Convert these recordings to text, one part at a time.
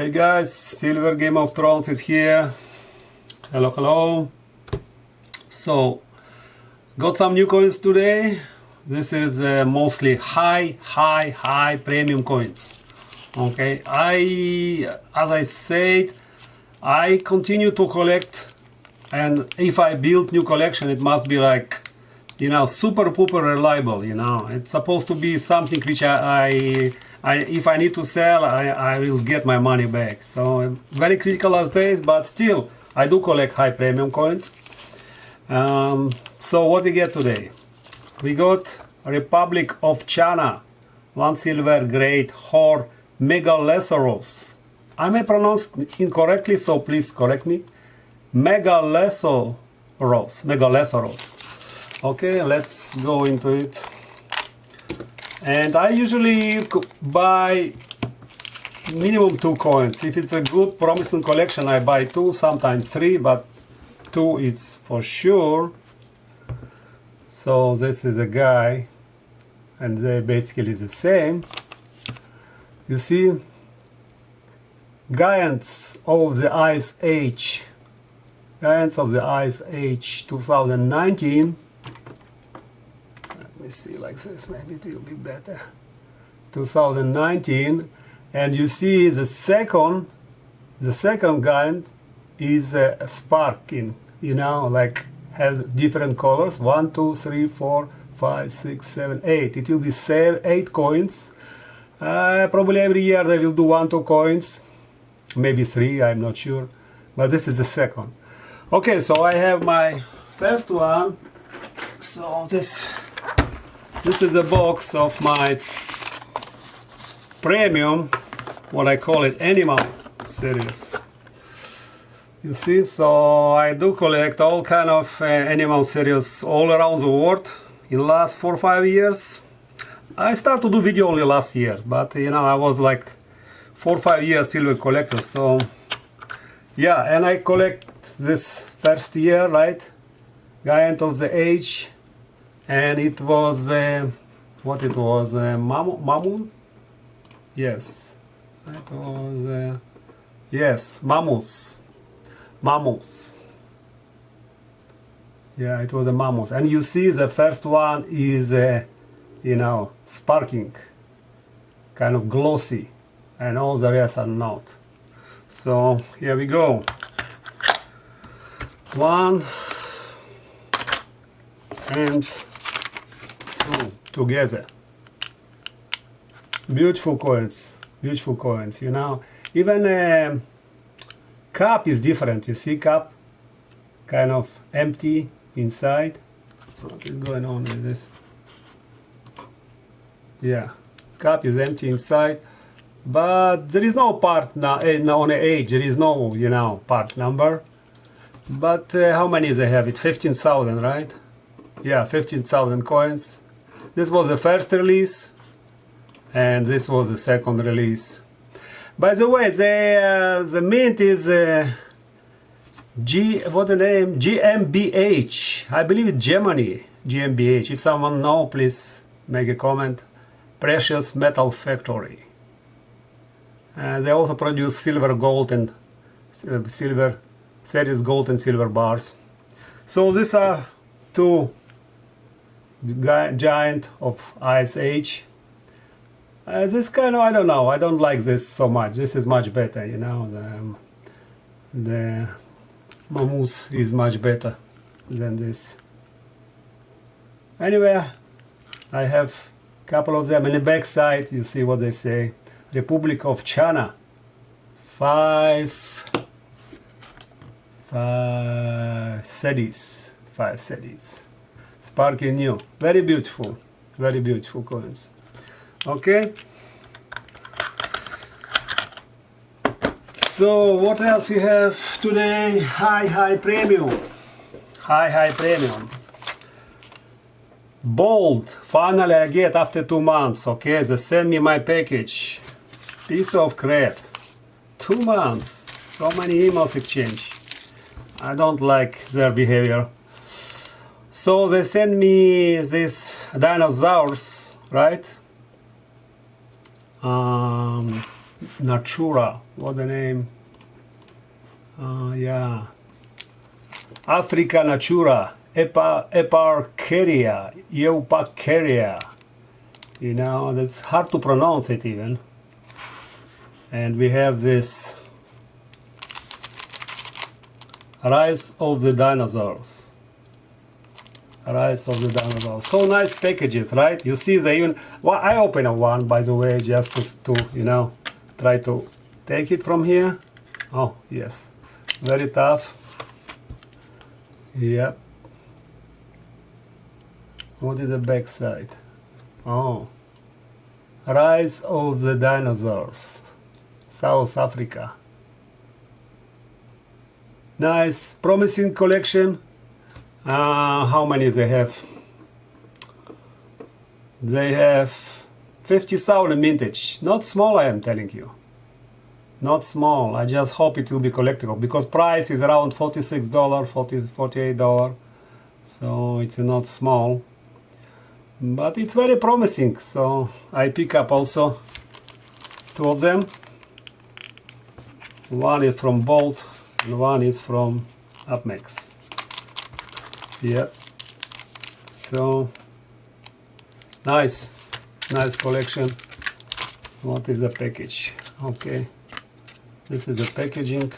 Hey guys, Silver Game of Thrones is here. Hello, hello. So, got some new coins today. This is mostly high premium coins. Okay, as I said, I continue to collect, and if I build new collection, it must be like, super pooper reliable. It's supposed to be something which if I need to sell, I will get my money back. So very critical these days, but still I do collect high premium coins. So what we get today? We got Republic of China, 1 silver grade Hor Megalesaurus. I may pronounce incorrectly, so please correct me. Megalesaurus. Okay, let's go into it. And I usually buy minimum 2 coins. If it's a good promising collection, I buy 2, sometimes 3, but 2 is for sure. So this is a guy, and they basically the same. You see, Giants of the Ice Age. Giants of the Ice Age 2019. Let me see like this, maybe it will be better. 2019, and you see the second giant is sparking, like has different colors. 1, 2, 3, 4, 5, 6, 7, 8. It will be 8 coins. Probably every year they will do 1, 2 coins, maybe 3, I'm not sure, but this is the second. Okay, so I have my first one. So this is a box of my premium, what I call it, animal series. You see, so I do collect all kind of animal series all around the world in the last 4 or 5 years. I started to do video only last year, but I was like 4 or 5 years silver collector. So yeah, and I collect this first year, right? Giant of the Age, and it was what it was, mammoth? Yes, it was yes, mammoth. Yeah, it was a mammoth. And you see the first one is sparking, kind of glossy, and all the rest are not. So here we go. 1 and 2 together. Beautiful coins, even cup is different. You see, cup kind of empty inside. What is going on with this? Yeah, cup is empty inside, but there is no part now on the age. There is no part number. But how many they have? It 15,000, right? Yeah, 15,000 coins. This was the first release, and this was the second release. By the way, the mint is GmbH. I believe it's Germany. GmbH. If someone knows, please make a comment. Precious Metal Factory. They also produce silver, gold, and silver series gold and silver bars. So these are 2 giant of Ice Age. This kind of, I don't know, I don't like this so much. This is much better, the mammoth is much better than this. Anyway, I have a couple of them. In the back side, you see what they say. Republic of China. 5 cities. Sparking new. Very beautiful coins. Okay. So what else we have today? High premium. Bold. Finally I get after 2 months. Okay, they send me my package. Piece of crap. 2 months. So many emails exchange. I don't like their behavior. So they send me this Dinosaurs, right? Natura, what the name? Yeah, Africa Natura, Eparkeria, Eupakeria. You know, that's hard to pronounce it even. And we have this Rise of the Dinosaurs. Rise of the Dinosaurs. So nice packages, right? You see they even, well, I opened one, by the way, just to you know, try to take it from here. Oh, yes. Very tough. Yep. What is the back side? Oh. Rise of the Dinosaurs. South Africa. Nice, promising collection. How many they have? They have 50,000 mintage. Not small, I am telling you. Not small. I just hope it will be collectible because price is around $46, $48. So it's not small. But it's very promising. So I pick up also two of them. One is from Bolt and one is from Upmax. Yep. So nice collection. What is the package? Okay, this is the packaging.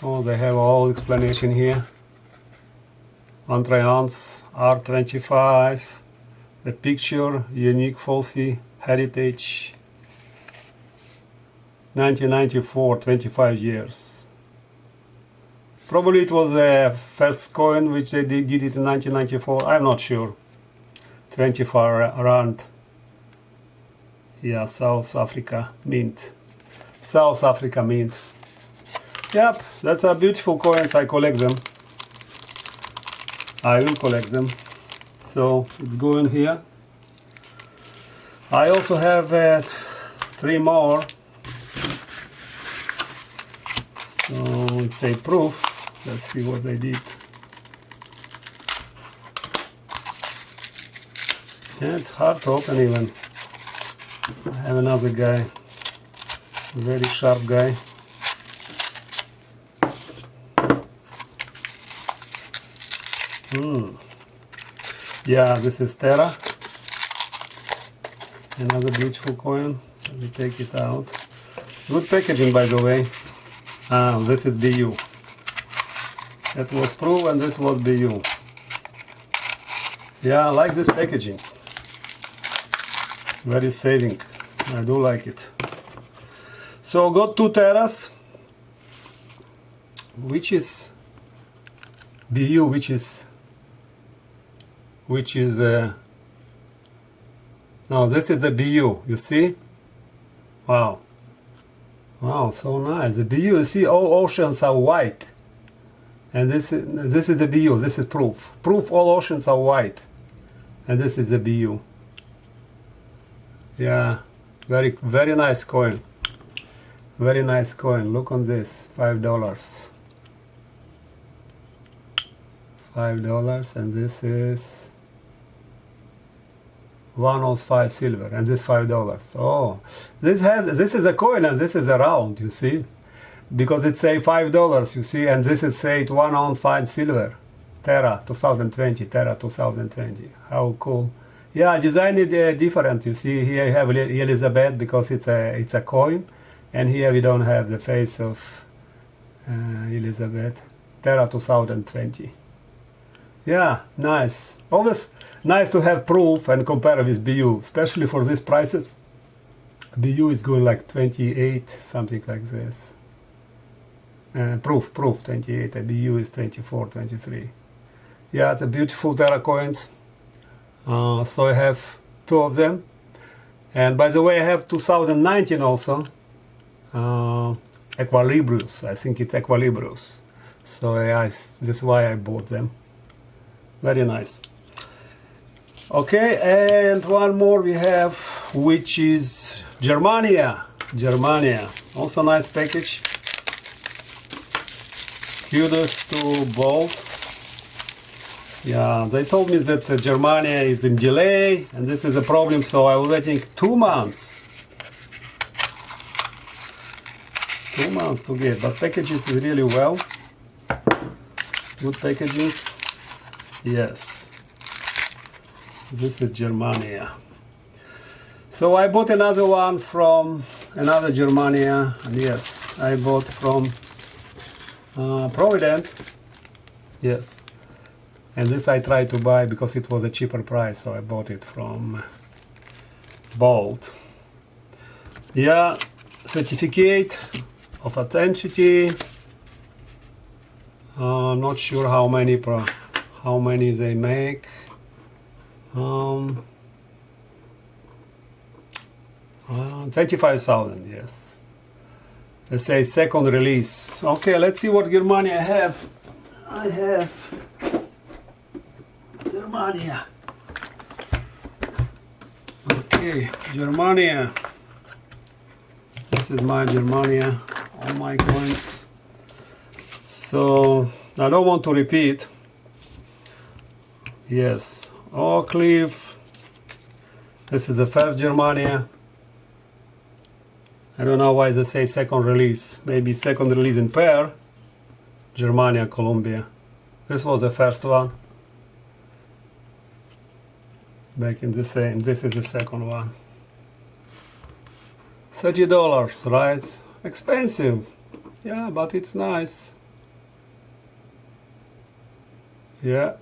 Oh, they have all explanation here. Entrance R25, the picture, unique falsy, heritage, 1994, 25 years. Probably it was the first coin which they did it in 1994, I'm not sure. 24 rand. Yeah, South Africa Mint. South Africa Mint. Yep, that's a beautiful coins, I collect them. I will collect them. So it's going here. I also have 3 more. So it's a proof. Let's see what they did. Yeah, it's hard to open even. I have another guy, very sharp guy. Yeah, this is Terra. Another beautiful coin. Let me take it out. Good packaging, by the way. This is BU. That was Pro and this was BU. Yeah, I like this packaging. Very saving. I do like it. So got 2 Terras. Which is BU? Which is no, this is the BU, you see? Wow, so nice. The BU, you see, all oceans are white, and this is the BU. This is proof all oceans are white, and this is the BU. Yeah, very nice coin. Very nice coin. Look on this, $5. $5, and this is 1 ounce 5 silver, and this $5. Oh, this is a coin and this is a round, you see, because it say $5, you see, and this is say 1 ounce 5 silver. Terra 2020, Terra 2020. How cool! Yeah, design it different. You see here you have Elizabeth because it's a coin, and here we don't have the face of Elizabeth. Terra 2020. Yeah, nice. Always nice to have proof and compare with BU, especially for these prices. BU is going like 28, something like this. Proof 28, BU is 24, 23. Yeah, it's a beautiful Terra coins. So I have 2 of them. And by the way, I have 2019 also. Equilibrius, I think it's Equilibrius. So this is why I bought them. Very nice. Okay, and one more we have, which is Germania. Also nice package. Kudos to Bolt. Yeah, they told me that Germania is in delay, and this is a problem, so I was waiting 2 months. 2 months to get, but packages really well. Good packaging. Yes. This is Germania. So I bought another one from another Germania, and yes, I bought from Provident. Yes. And this I tried to buy because it was a cheaper price, so I bought it from Bolt. Yeah, certificate of authenticity. Not sure how many they make. 25,000. Yes. Let's say second release. Okay, let's see what Germania have. I have Germania. Okay, Germania. This is my Germania. All my coins. So I don't want to repeat. Yes, Oak Cliff. This is the first Germania. I don't know why they say second release. Maybe second release in pair. Germania, Colombia. This was the first one. Back in the same. This is the second one. $30, right? Expensive. Yeah, but it's nice. Yeah.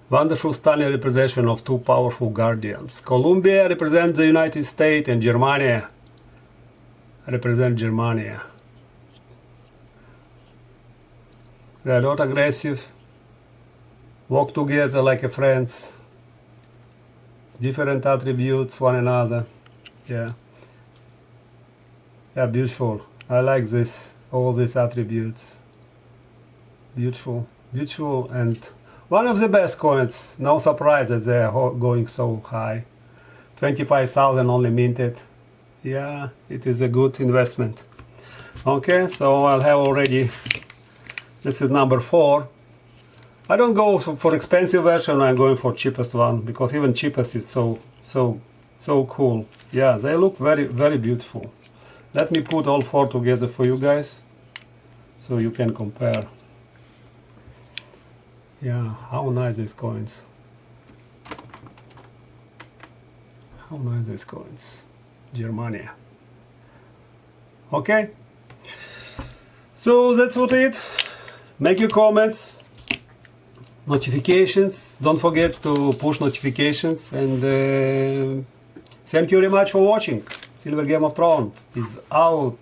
Wonderful, stunning representation of two powerful guardians. Colombia represents the United States and Germania represents Germania. They are not aggressive. Walk together like a friends. Different attributes, one another. Yeah. Yeah, beautiful. I like this. All these attributes. Beautiful. Beautiful, and one of the best coins. No surprise that they are going so high. 25,000 only minted. Yeah, it is a good investment. Okay, so I'll have already. This is number 4. I don't go for expensive version. I'm going for cheapest one because even cheapest is so cool. Yeah, they look very beautiful. Let me put all 4 together for you guys, so you can compare. Yeah, how nice these coins. How nice these coins. Germania. Okay. So that's what it. Make your comments. Notifications. Don't forget to push notifications. And thank you very much for watching. Silver Game of Thrones is out.